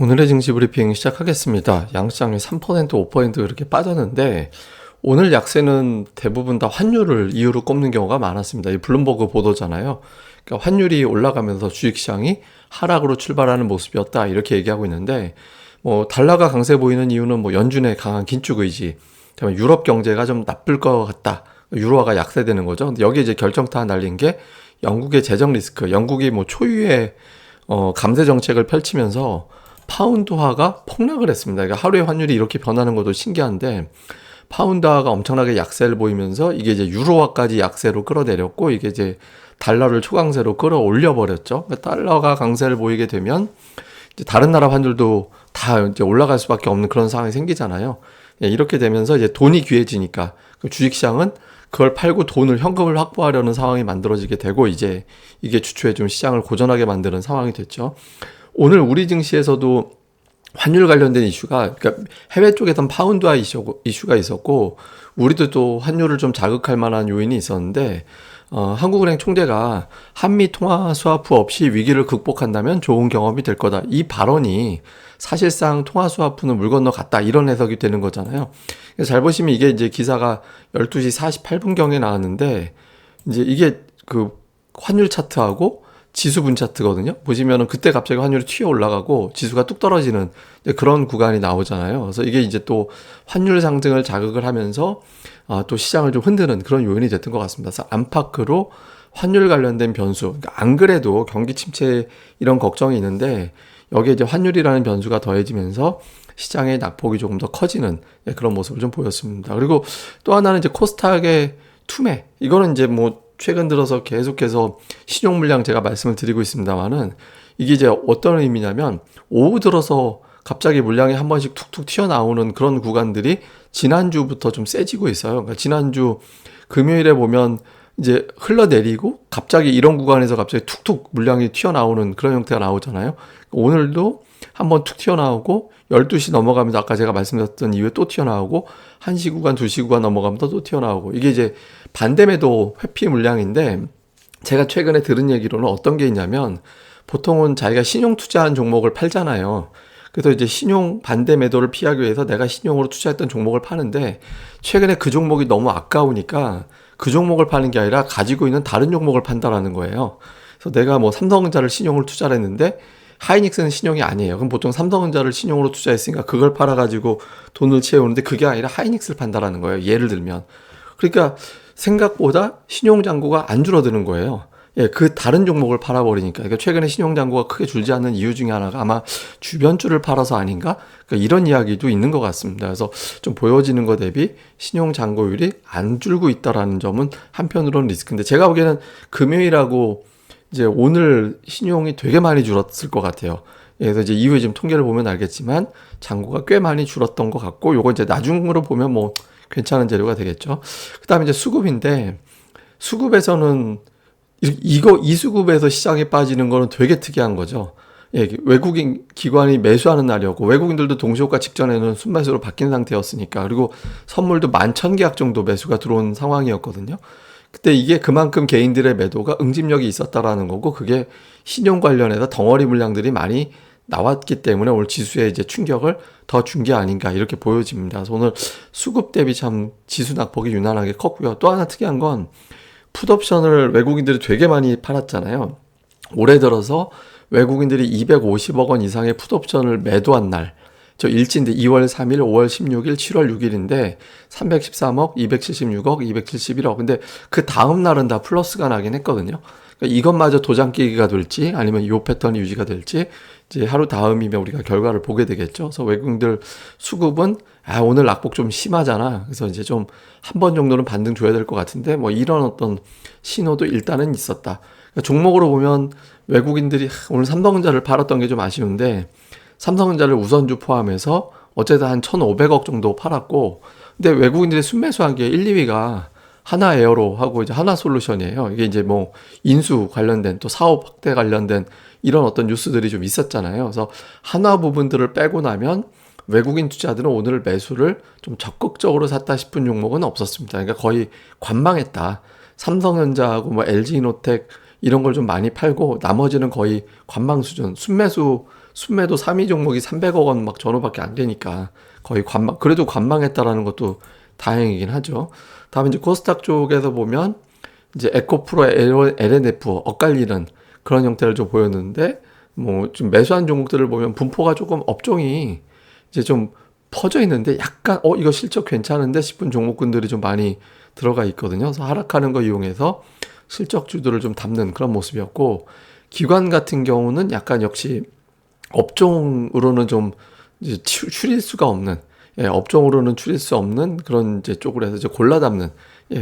오늘의 증시 브리핑 시작하겠습니다. 양시장이 3%, 5% 이렇게 빠졌는데 오늘 약세는 대부분 다 환율을 이유로 꼽는 경우가 많았습니다. 이 블룸버그 보도잖아요. 그러니까 환율이 올라가면서 주식시장이 하락으로 출발하는 모습이었다 이렇게 얘기하고 있는데 달러가 강세 보이는 이유는 연준의 강한 긴축 의지, 그다음에 유럽 경제가 좀 나쁠 것 같다. 유로화가 약세되는 거죠. 근데 여기에 이제 결정타 날린 게 영국의 재정 리스크, 영국이 초유의 감세 정책을 펼치면서 파운드화가 폭락을 했습니다. 그러니까 하루에 환율이 이렇게 변하는 것도 신기한데 파운드화가 엄청나게 약세를 보이면서 이게 이제 유로화까지 약세로 끌어내렸고 이게 이제 달러를 초강세로 끌어올려 버렸죠. 그러니까 달러가 강세를 보이게 되면 이제 다른 나라 환율도 다 이제 올라갈 수밖에 없는 그런 상황이 생기잖아요. 예, 이렇게 되면서 이제 돈이 귀해지니까 주식시장은 그걸 팔고 돈을 현금을 확보하려는 상황이 만들어지게 되고 이제 이게 주초에 좀 시장을 고전하게 만드는 상황이 됐죠. 오늘 우리 증시에서도 환율 관련된 이슈가, 그러니까 해외 쪽에선 파운드화 이슈가 있었고 우리도 또 환율을 좀 자극할 만한 요인이 있었는데 한국은행 총재가 한미 통화 스와프 없이 위기를 극복한다면 좋은 경험이 될 거다. 이 발언이 사실상 통화 스와프는 물 건너 갔다 이런 해석이 되는 거잖아요. 그래서 잘 보시면 이게 이제 기사가 12시 48분경에 나왔는데 이제 이게 그 환율 차트하고 지수분 차트거든요. 보시면은 그때 갑자기 환율이 튀어 올라가고 지수가 뚝 떨어지는 그런 구간이 나오잖아요. 그래서 이게 이제 또 환율 상승을 자극을 하면서 또 시장을 좀 흔드는 그런 요인이 됐던 것 같습니다. 그래서 안팎으로 환율 관련된 변수, 그러니까 안 그래도 경기 침체 이런 걱정이 있는데 여기에 이제 환율이라는 변수가 더해지면서 시장의 낙폭이 조금 더 커지는 그런 모습을 좀 보였습니다. 그리고 또 하나는 이제 코스닥의 투매, 이거는 이제 최근 들어서 계속해서 신용 물량 제가 말씀을 드리고 있습니다만은 이게 이제 어떤 의미냐면 오후 들어서 갑자기 물량이 한 번씩 툭툭 튀어나오는 그런 구간들이 지난주부터 좀 세지고 있어요. 그러니까 지난주 금요일에 보면 이제 흘러내리고 갑자기 이런 구간에서 갑자기 툭툭 물량이 튀어나오는 그런 형태가 나오잖아요. 오늘도 한번 툭 튀어나오고 12시 넘어가면서 아까 제가 말씀드렸던 이후에 또 튀어나오고 1시 구간, 2시 구간 넘어가면서 또 튀어나오고 이게 이제 반대매도 회피 물량인데 제가 최근에 들은 얘기로는 어떤 게 있냐면 보통은 자기가 신용 투자한 종목을 팔잖아요. 그래서 이제 신용 반대 매도를 피하기 위해서 내가 신용으로 투자했던 종목을 파는데 최근에 그 종목이 너무 아까우니까 그 종목을 파는 게 아니라 가지고 있는 다른 종목을 판다라는 거예요. 그래서 내가 삼성전자를 신용으로 투자를 했는데 하이닉스는 신용이 아니에요. 그럼 보통 삼성전자를 신용으로 투자했으니까 그걸 팔아가지고 돈을 채우는데 그게 아니라 하이닉스를 판다라는 거예요. 예를 들면. 그러니까 생각보다 신용잔고가 안 줄어드는 거예요. 예, 그 다른 종목을 팔아버리니까. 그러니까 최근에 신용잔고가 크게 줄지 않는 이유 중에 하나가 아마 주변주를 팔아서 아닌가? 그러니까 이런 이야기도 있는 것 같습니다. 그래서 좀 보여지는 것 대비 신용잔고율이 안 줄고 있다라는 점은 한편으로는 리스크인데 제가 보기에는 금요일하고 이제 오늘 신용이 되게 많이 줄었을 것 같아요. 예, 그래서 이제 이후에 지금 통계를 보면 알겠지만 잔고가 꽤 많이 줄었던 것 같고 요거 이제 나중으로 보면 괜찮은 재료가 되겠죠. 그다음에 이제 수급인데 수급에서는 이 수급에서 시장에 빠지는 거는 되게 특이한 거죠. 예, 외국인 기관이 매수하는 날이었고 외국인들도 동시효과 직전에는 순매수로 바뀐 상태였으니까 그리고 선물도 11,000계약 정도 매수가 들어온 상황이었거든요. 그때 이게 그만큼 개인들의 매도가 응집력이 있었다라는 거고 그게 신용 관련해서 덩어리 물량들이 많이 나왔기 때문에 오늘 지수에 이제 충격을 더 준 게 아닌가 이렇게 보여집니다. 그래서 오늘 수급 대비 참 지수 낙폭이 유난하게 컸고요. 또 하나 특이한 건 풋옵션을 외국인들이 되게 많이 팔았잖아요. 올해 들어서 외국인들이 250억 원 이상의 풋옵션을 매도한 날, 저 일치인데 2월 3일, 5월 16일, 7월 6일인데 313억, 276억, 271억. 근데 그 다음 날은 다 플러스가 나긴 했거든요. 그러니까 이것마저 도장 깨기가 될지 아니면 이 패턴이 유지가 될지 이제 하루 다음이면 우리가 결과를 보게 되겠죠. 그래서 외국인들 수급은 오늘 낙폭 좀 심하잖아. 그래서 이제 좀 한 번 정도는 반등 줘야 될 것 같은데 이런 어떤 신호도 일단은 있었다. 그러니까 종목으로 보면 외국인들이 오늘 삼성전자를 팔았던 게 좀 아쉬운데 삼성전자를 우선주 포함해서 어쨌든 한 1,500억 정도 팔았고 근데 외국인들이 순매수한 게 1, 2위가 하나에어로 하고 이제 하나솔루션이에요. 이게 이제 인수 관련된 또 사업 확대 관련된 이런 어떤 뉴스들이 좀 있었잖아요. 그래서 하나 부분들을 빼고 나면 외국인 투자들은 오늘 매수를 좀 적극적으로 샀다 싶은 종목은 없었습니다. 그러니까 거의 관망했다. 삼성전자하고 LG이노텍 이런 걸 좀 많이 팔고 나머지는 거의 관망 수준, 순매수 순매도 3위 종목이 300억 원 막 전후밖에 안 되니까 거의 그래도 관망했다라는 것도 다행이긴 하죠. 다음에 이제 코스닥 쪽에서 보면 이제 에코프로, LNF 엇갈리는 그런 형태를 좀 보였는데 뭐 좀 매수한 종목들을 보면 분포가 조금 업종이 이제 좀 퍼져 있는데 약간 이거 실적 괜찮은데 싶은 종목군들이 좀 많이 들어가 있거든요. 그래서 하락하는 거 이용해서 실적주들을 좀 담는 그런 모습이었고, 기관 같은 경우는 약간 역시 업종으로는 좀 이제 추릴 수가 없는, 업종으로는 추릴 수 없는 그런 이제 쪽으로 해서 이제 골라 담는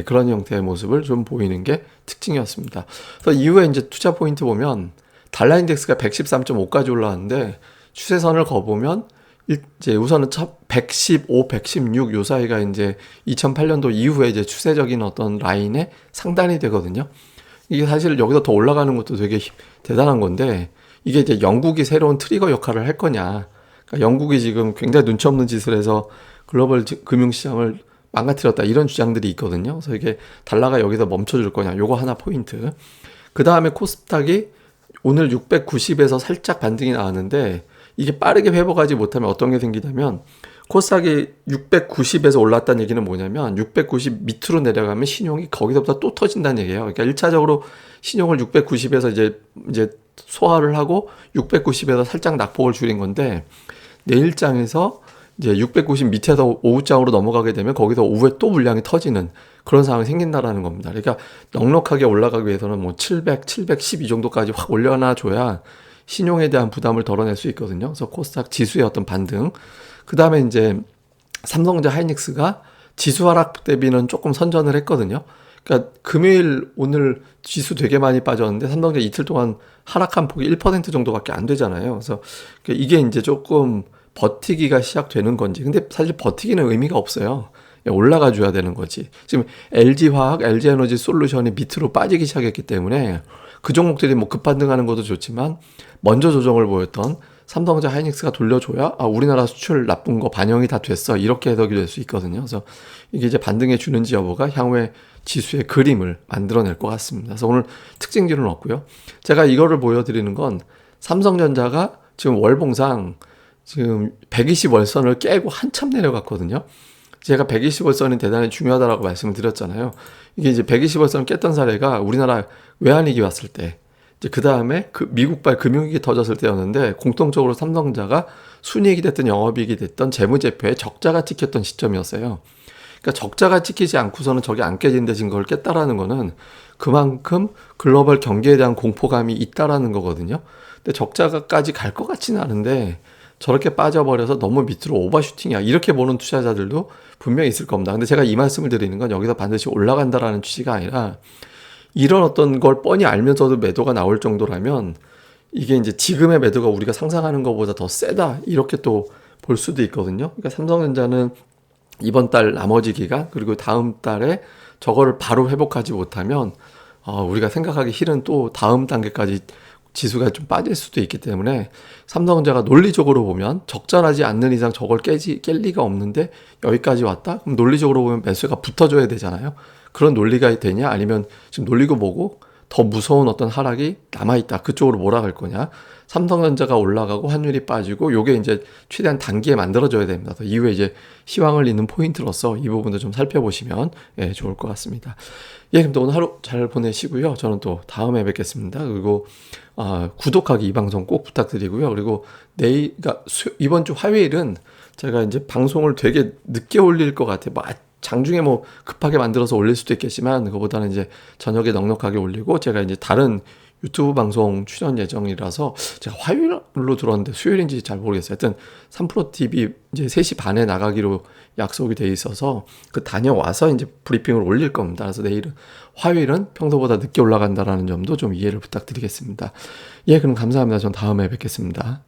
그런 형태의 모습을 좀 보이는 게 특징이었습니다. 그래서 이후에 이제 투자 포인트 보면 달러 인덱스가 113.5까지 올라왔는데 추세선을 거보면 이제 우선은 115, 116 요 사이가 이제 2008년도 이후에 이제 추세적인 어떤 라인의 상단이 되거든요. 이게 사실 여기서 더 올라가는 것도 되게 대단한 건데, 이게 이제 영국이 새로운 트리거 역할을 할 거냐. 그러니까 영국이 지금 굉장히 눈치 없는 짓을 해서 글로벌 금융시장을 망가뜨렸다, 이런 주장들이 있거든요. 그래서 이게 달러가 여기서 멈춰줄 거냐, 요거 하나 포인트. 그 다음에 코스닥이 오늘 690에서 살짝 반등이 나왔는데, 이게 빠르게 회복하지 못하면 어떤 게 생기냐면, 코스닥이 690에서 올랐다는 얘기는 뭐냐면 690 밑으로 내려가면 신용이 거기서부터 또 터진다는 얘기예요. 그러니까 1차적으로 신용을 690에서 이제 소화를 하고 690에서 살짝 낙폭을 줄인 건데, 내일장에서 이제 690 밑에서 오후장으로 넘어가게 되면 거기서 오후에 또 물량이 터지는 그런 상황이 생긴다라는 겁니다. 그러니까 넉넉하게 올라가기 위해서는 뭐 700, 710 이 정도까지 확 올려놔 줘야 신용에 대한 부담을 덜어낼 수 있거든요. 그래서 코스닥 지수의 어떤 반등. 그 다음에 이제 삼성전자 하이닉스가 지수 하락 대비는 조금 선전을 했거든요. 그러니까 금요일 오늘 지수 되게 많이 빠졌는데 삼성전자 이틀 동안 하락한 폭이 1% 정도밖에 안 되잖아요. 그래서 이게 이제 조금 버티기가 시작되는 건지. 근데 사실 버티기는 의미가 없어요. 올라가 줘야 되는 거지. 지금 LG화학, LG에너지 솔루션이 밑으로 빠지기 시작했기 때문에 그 종목들이 뭐 급반등하는 것도 좋지만 먼저 조정을 보였던 삼성전자 하이닉스가 돌려줘야 우리나라 수출 나쁜 거 반영이 다 됐어, 이렇게 해석이 될 수 있거든요. 그래서 이게 이제 반등해 주는지 여부가 향후에 지수의 그림을 만들어낼 것 같습니다. 그래서 오늘 특징들은 없고요. 제가 이거를 보여드리는 건 삼성전자가 지금 월봉상 지금 120월선을 깨고 한참 내려갔거든요. 제가 120월선이 대단히 중요하다라고 말씀을 드렸잖아요. 이게 이제 120월선 깼던 사례가 우리나라 외환위기 왔을 때, 이제 그 다음에 미국발 금융위기 터졌을 때였는데, 공통적으로 삼성전자가 순이익이 됐든 영업이익이 됐든 재무제표에 적자가 찍혔던 시점이었어요. 그러니까 적자가 찍히지 않고서는 저게 안 깨진 대신 그걸 깼다라는 거는 그만큼 글로벌 경기에 대한 공포감이 있다라는 거거든요. 근데 적자가까지 갈 것 같지는 않은데 저렇게 빠져버려서 너무 밑으로 오버슈팅이야, 이렇게 보는 투자자들도 분명히 있을 겁니다. 근데 제가 이 말씀을 드리는 건 여기서 반드시 올라간다라는 취지가 아니라, 이런 어떤 걸 뻔히 알면서도 매도가 나올 정도라면 이게 이제 지금의 매도가 우리가 상상하는 것보다 더 세다, 이렇게 또 볼 수도 있거든요. 그러니까 삼성전자는 이번 달 나머지 기간 그리고 다음 달에 저거를 바로 회복하지 못하면 우리가 생각하기 싫은 또 다음 단계까지 지수가 좀 빠질 수도 있기 때문에, 삼성전자가 논리적으로 보면 적절하지 않는 이상 저걸 깰 리가 없는데 여기까지 왔다? 그럼 논리적으로 보면 매수가 붙어줘야 되잖아요. 그런 논리가 되냐, 아니면 지금 놀리고 보고 더 무서운 어떤 하락이 남아있다, 그쪽으로 몰아갈 거냐. 삼성전자가 올라가고 환율이 빠지고 요게 이제 최대한 단기에 만들어져야 됩니다. 이후에 이제 시황을 잇는 포인트로서 이 부분도 좀 살펴보시면 좋을 것 같습니다. 그럼 또 오늘 하루 잘 보내시고요. 저는 또 다음에 뵙겠습니다. 그리고 구독하기, 이 방송 꼭 부탁드리고요. 그리고 그러니까 이번 주 화요일은 제가 이제 방송을 되게 늦게 올릴 것 같아요. 장중에 뭐 급하게 만들어서 올릴 수도 있겠지만 그거보다는 이제 저녁에 넉넉하게 올리고, 제가 이제 다른 유튜브 방송 출연 예정이라서 제가 화요일로 들었는데 수요일인지 잘 모르겠어요. 하여튼 3프로TV 이제 3시 반에 나가기로 약속이 돼 있어서 다녀와서 이제 브리핑을 올릴 겁니다. 그래서 화요일은 평소보다 늦게 올라간다라는 점도 좀 이해를 부탁드리겠습니다. 그럼 감사합니다. 전 다음에 뵙겠습니다.